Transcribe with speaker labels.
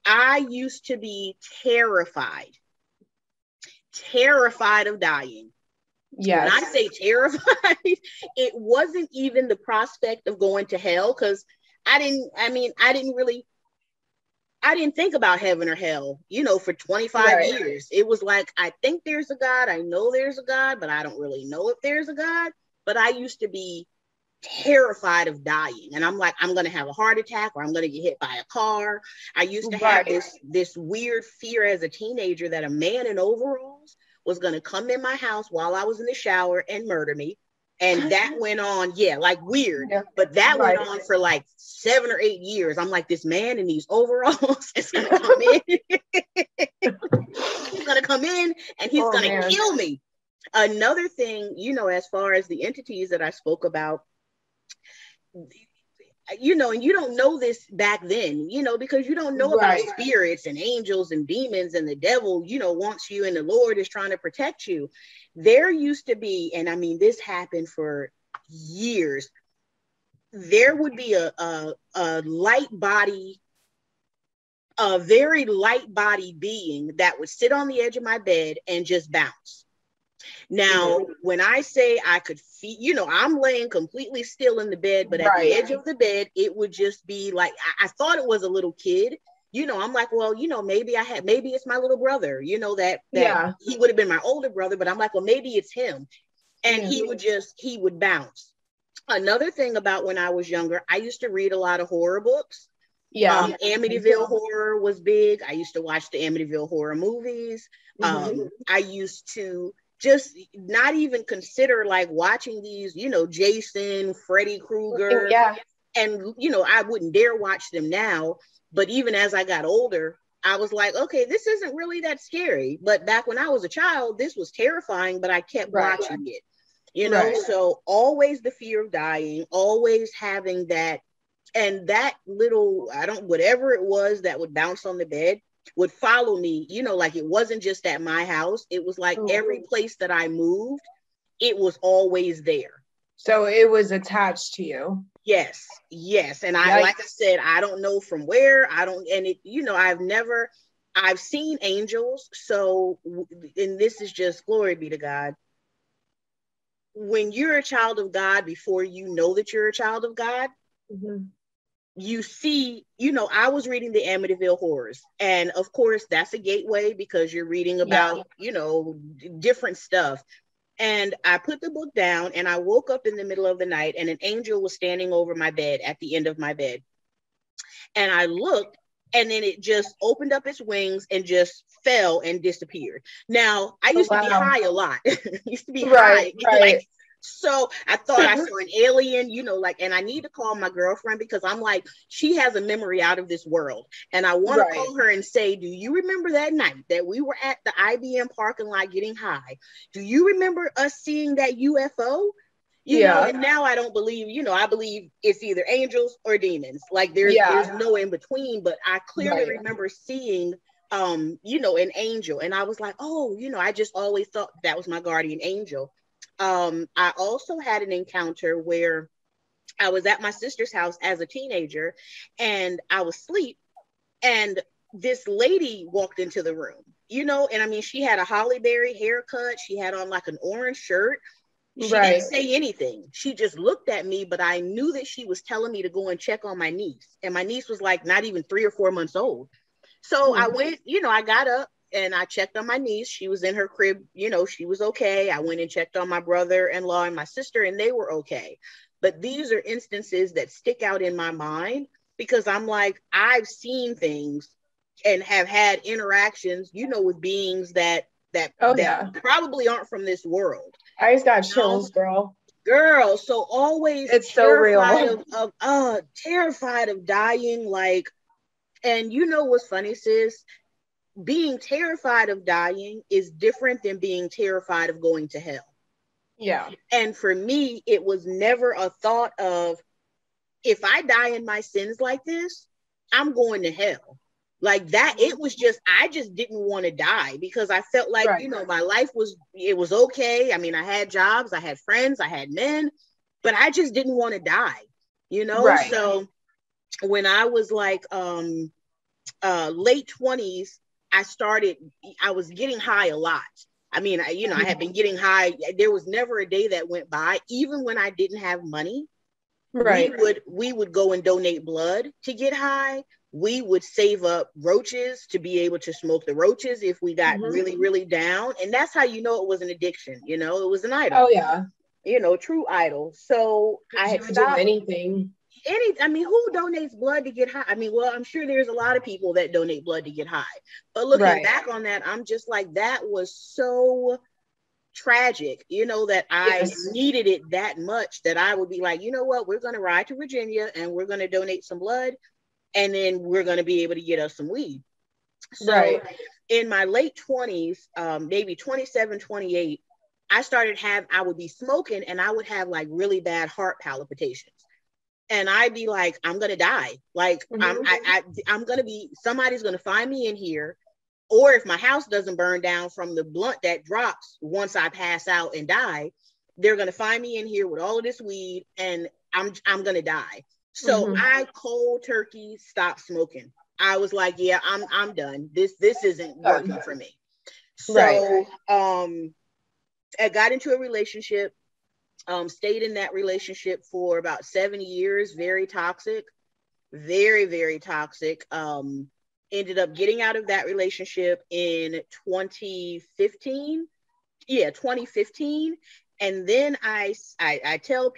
Speaker 1: I used to be terrified of dying. When I
Speaker 2: Yes.
Speaker 1: say terrified, it wasn't even the prospect of going to hell, because I didn't think about heaven or hell, for 25
Speaker 2: Right.
Speaker 1: years. It was like, I think there's a God. I know there's a God, but I don't really know if there's a God. But I used to be terrified of dying. And I'm like, I'm going to have a heart attack, or I'm going to get hit by a car. I used to have
Speaker 2: Right.
Speaker 1: this weird fear as a teenager that a man in overalls was going to come in my house while I was in the shower and murder me. And that went on, yeah, like weird.
Speaker 2: Yeah.
Speaker 1: But that went
Speaker 2: Right.
Speaker 1: on for like 7 or 8 years. I'm like, this man in these overalls is going to come in. He's going to come in and he's
Speaker 2: Oh
Speaker 1: going to
Speaker 2: man.
Speaker 1: kill me. Another thing, as far as the entities that I spoke about, and you don't know this back then, because you don't know about
Speaker 2: Right.
Speaker 1: spirits and angels and demons, and the devil, wants you, and the Lord is trying to protect you. There used to be, and I mean, this happened for years. There would be a light body, a very light body being that would sit on the edge of my bed and just bounce. Now,
Speaker 2: Mhm.
Speaker 1: when I say I could feel, I'm laying completely still in the bed, but at the
Speaker 2: Right.
Speaker 1: edge of the bed, it would just be like, I thought it was a little kid. I'm like, well, maybe it's my little brother, that
Speaker 2: Yeah.
Speaker 1: he would have been my older brother, but I'm like, well, maybe it's him. And
Speaker 2: Yeah.
Speaker 1: he would bounce. Another thing about when I was younger, I used to read a lot of horror books.
Speaker 2: Yeah. Me
Speaker 1: Amityville
Speaker 2: too.
Speaker 1: horror was big. I used to watch the Amityville horror movies.
Speaker 2: Hmm.
Speaker 1: I used to just not even consider like watching these, Jason, Freddy Krueger,
Speaker 2: Yeah.
Speaker 1: and I wouldn't dare watch them now. But even as I got older, I was like, okay, this isn't really that scary. But back when I was a child, this was terrifying, but I kept
Speaker 2: Right.
Speaker 1: watching it.
Speaker 2: Right.
Speaker 1: So always the fear of dying, always having that, and that little, I don't, whatever it was that would bounce on the bed would follow me, like it wasn't just at my house. It was like
Speaker 2: Oh.
Speaker 1: every place that I moved, it was always there.
Speaker 2: So it was attached to you.
Speaker 1: Yes, yes. And like I
Speaker 2: Yikes.
Speaker 1: said, I don't know from where, I don't, and it, I've seen angels. So, and this is just glory be to God. When you're a child of God, before you know that you're a child of God,
Speaker 2: Hmm.
Speaker 1: you see, I was reading the Amityville horrors. And of course, that's a gateway because you're reading
Speaker 2: Yeah.
Speaker 1: about, different stuff. And I put the book down and I woke up in the middle of the night and an angel was standing over my bed at the end of my bed. And I looked, and then it just opened up its wings and just fell and disappeared. Now, I
Speaker 2: Oh
Speaker 1: used to be
Speaker 2: wow.
Speaker 1: high a lot. Used to be
Speaker 2: Right.
Speaker 1: high. Like,
Speaker 2: Right.
Speaker 1: so I thought I saw an alien, like, and I need to call my girlfriend because I'm like, she has a memory out of this world. And I want to
Speaker 2: Right.
Speaker 1: call her and say, do you remember that night that we were at the IBM parking lot getting high? Do you remember us seeing that UFO?
Speaker 2: Yeah.
Speaker 1: And now I don't believe, I believe it's either angels or demons. Like there's
Speaker 2: Yeah.
Speaker 1: no in between, but I clearly
Speaker 2: Right.
Speaker 1: remember seeing an angel. And I was like, oh, I just always thought that was my guardian angel. I also had an encounter where I was at my sister's house as a teenager and I was asleep, and this lady walked into the room, and I mean, she had a Holly Berry haircut. She had on like an orange shirt. She didn't
Speaker 2: Right.
Speaker 1: say anything. She just looked at me, but I knew that she was telling me to go and check on my niece. And my niece was like not even 3 or 4 months old. So I
Speaker 2: Hmm.
Speaker 1: went, I got up and I checked on my niece. She was in her crib, she was okay. I went and checked on my brother-in-law and my sister, and they were okay. But these are instances that stick out in my mind because I'm like, I've seen things and have had interactions, with beings
Speaker 2: Oh
Speaker 1: that
Speaker 2: yeah.
Speaker 1: probably aren't from this world.
Speaker 2: I just got
Speaker 1: You know,
Speaker 2: chills, girl.
Speaker 1: girl, so always
Speaker 2: It's so real.
Speaker 1: terrified of dying, like, and what's funny, sis, being terrified of dying is different than being terrified of going to hell.
Speaker 2: Yeah.
Speaker 1: And for me, it was never a thought of, if I die in my sins like this, I'm going to hell. Like that,
Speaker 2: Mhm.
Speaker 1: it was just, I just didn't want to die because I felt like,
Speaker 2: Right.
Speaker 1: my life it was okay. I mean, I had jobs, I had friends, I had men, but I just didn't want to die.
Speaker 2: Right.
Speaker 1: So when I was like late 20s, I was getting high a lot. I mean, I had been getting high. There was never a day that went by, even when I didn't have money.
Speaker 2: Right.
Speaker 1: We would go and donate blood to get high. We would save up roaches to be able to smoke the roaches if we got really, really down. And that's how you know it was an addiction. It was an idol.
Speaker 2: Oh yeah.
Speaker 1: True idol. So I had
Speaker 2: You would do
Speaker 1: stopped.
Speaker 2: anything.
Speaker 1: I mean, who donates blood to get high? I mean, well, I'm sure there's a lot of people that donate blood to get high. But looking back on that, I'm just like, that was so tragic, that I needed it that much that I would be like, you know what, we're going to ride to Virginia and we're going to donate some blood, and then we're going to be able to get us some weed. So in my late 20s, maybe 27, 28, I would be smoking and I would have like really bad heart palpitations. And I'd be like, I'm going to die. Like, I'm going to somebody's going to find me in here. Or if my house doesn't burn down from the blunt that drops once I pass out and die, they're going to find me in here with all of this weed and I'm going to die. So I cold turkey stopped smoking. I was like, yeah, I'm done. This isn't working for me. So I got into a relationship, stayed in that relationship for about 7 years, very toxic, very, very toxic. Ended up getting out of that relationship in 2015. Yeah, 2015. And then I tell